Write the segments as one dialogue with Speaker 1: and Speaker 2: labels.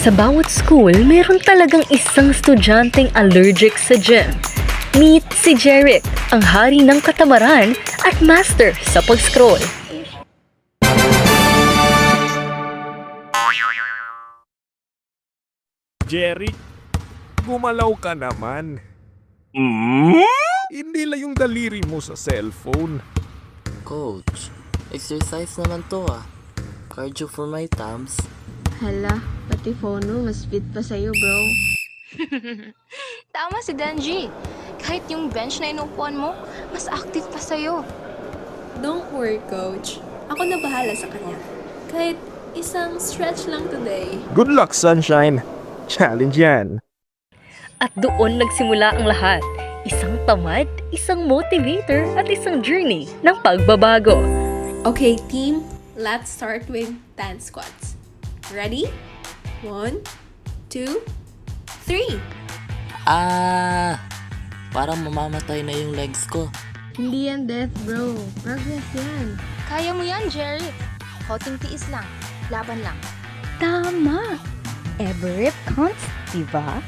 Speaker 1: Sa bawat school, meron talagang isang estudyanteng allergic sa gym. Meet si Jeric, ang hari ng katamaran at master sa pag-scroll.
Speaker 2: Jerry, gumalaw ka naman. Hindi lang yung daliri mo sa cellphone.
Speaker 3: Coach, exercise naman to ah. Cardio for my thumbs.
Speaker 4: Hala, pati phone mo, mas fit pa sa'yo, bro.
Speaker 5: Tama si Danji. Kahit yung bench na inupuan mo, mas active pa sa'yo.
Speaker 6: Don't worry, coach. Ako na bahala sa kanya. Kahit isang stretch lang today.
Speaker 2: Good luck, sunshine. Challenge yan.
Speaker 1: At doon nagsimula ang lahat. Isang tamad, isang motivator at isang journey ng pagbabago.
Speaker 6: Okay, team. Let's start with 10 squats. Ready? 1, 2, 3.
Speaker 3: Parang mamamatay na yung legs ko.
Speaker 4: Hindi yan death, bro. Progress yan.
Speaker 5: Kaya mo yan, Jerry. Konting tiis lang. Laban lang.
Speaker 7: Tama! Every rep counts, diba?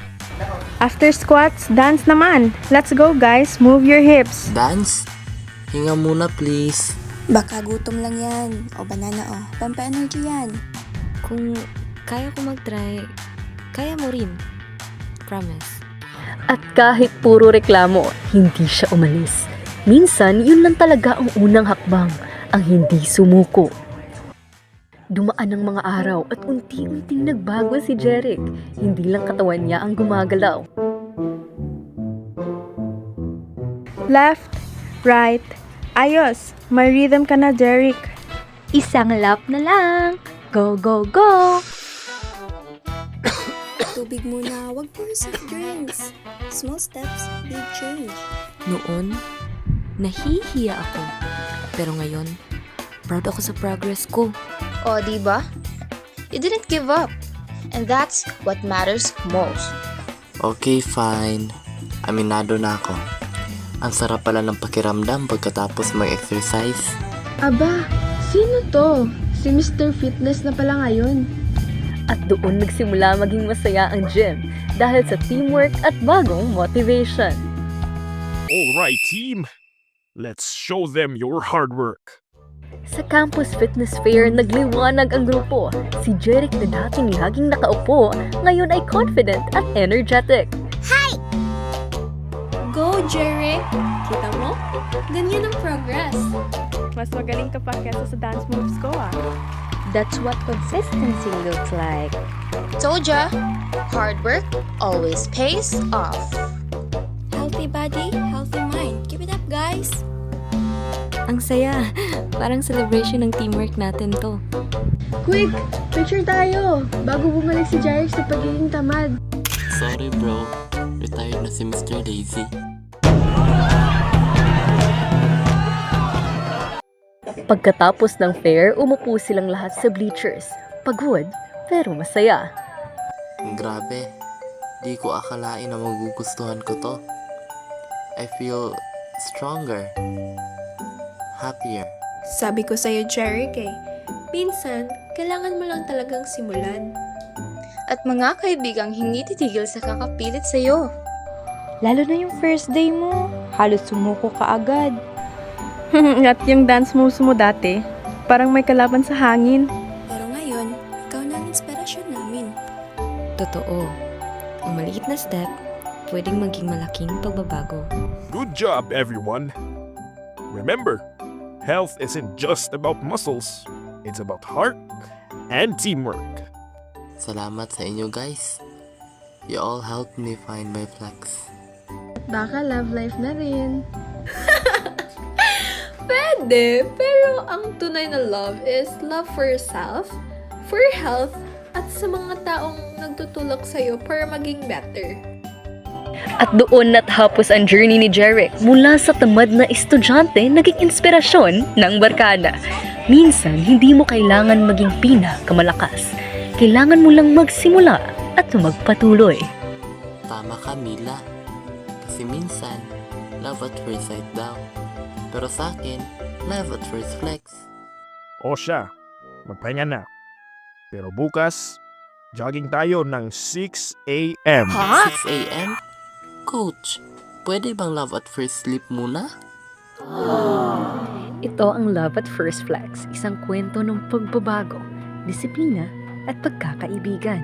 Speaker 7: After squats, dance naman. Let's go guys, move your hips.
Speaker 3: Dance? Hinga muna please.
Speaker 8: Baka gutom lang yan. O banana o. Pampa-energy yan.
Speaker 9: Kung kaya ko mag-try, kaya mo rin. Promise.
Speaker 1: At kahit puro reklamo, hindi siya umalis. Minsan, yun lang talaga ang unang hakbang, ang hindi sumuko. Dumaan ang mga araw at unti-unting nagbago si Jeric. Hindi lang katawan niya ang gumagalaw.
Speaker 7: Left, right. Ayos, may rhythm ka na, Jeric.
Speaker 9: Isang lap na lang. Go, go, go!
Speaker 8: Tubig muna. Wag puro soft drinks. Small steps, big change.
Speaker 9: Noon, nahihiya ako. Pero ngayon, proud ako sa progress ko.
Speaker 5: O, diba? You didn't give up. And that's what matters most.
Speaker 3: Okay, fine. Aminado na ako. Ang sarap pala ng pakiramdam pagkatapos mag-exercise.
Speaker 4: Aba, sino to? Si Mr. Fitness na pala ngayon.
Speaker 1: At doon nagsimula maging masaya ang gym dahil sa teamwork at bagong motivation.
Speaker 2: Alright, team. Let's show them your hard work.
Speaker 1: Sa Campus Fitness Fair, nagliwanag ang grupo. Si Jeric na dating laging nakaupo, ngayon ay confident at energetic.
Speaker 6: Go, Jerry! Kita mo? Ganyan ang progress.
Speaker 7: Mas magaling ka pa kesa sa dance moves ko ah.
Speaker 9: That's what consistency looks like.
Speaker 5: Told ya, hard work always pays off.
Speaker 8: Healthy body, healthy mind. Keep it up, guys.
Speaker 9: Ang saya. Parang celebration ng teamwork natin to.
Speaker 4: Quick, picture tayo. Bago bumalik si Jeric sa pagiging tamad.
Speaker 3: Sorry bro, retired na si Mr. Lazy.
Speaker 1: Pagkatapos ng fair, umupo silang lahat sa bleachers. Pagod, pero masaya.
Speaker 3: Grabe, di ko akalain na magugustuhan ko to. I feel stronger, happier.
Speaker 6: Sabi ko sa'yo, Jerry, minsan, kailangan mo lang talagang simulan.
Speaker 5: At mga kaibigang hindi titigil sa kakapilit sa'yo.
Speaker 7: Lalo na yung first day mo. Halos sumuko ka agad. At yung dance moves mo dati, parang may kalaban sa hangin.
Speaker 8: Pero ngayon, ikaw na ang inspirasyon namin.
Speaker 9: Totoo. Ang maliit na step, pwedeng maging malaking pagbabago.
Speaker 2: Good job, everyone. Remember, health isn't just about muscles. It's about heart and teamwork.
Speaker 3: Salamat sa inyo guys. You all helped me find my flex.
Speaker 4: At baka love life na rin.
Speaker 6: Pwede, pero ang tunay na love is love for yourself, for your health, at sa mga taong nagtutulak sa'yo para maging better.
Speaker 1: At doon natapos ang journey ni Jeric mula sa tamad na estudyante naging inspirasyon ng barkada. Minsan, hindi mo kailangan maging pinakamalakas. Kailangan mo lang magsimula at magpatuloy.
Speaker 3: Tama ka Mila. Kasi minsan, love at first sight daw. Pero sa akin, love at first flex.
Speaker 2: O siya, magpahinga na. Pero bukas, Jogging tayo ng 6 a.m.
Speaker 3: 6 a.m.? Coach, pwede bang love at first sleep muna?
Speaker 1: Ito ang Love at First Flex, isang kwento ng pagbabago, disiplina at pagkakaibigan.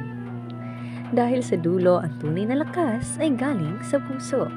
Speaker 1: Dahil sa dulo, ang tunay na lakas ay galing sa puso.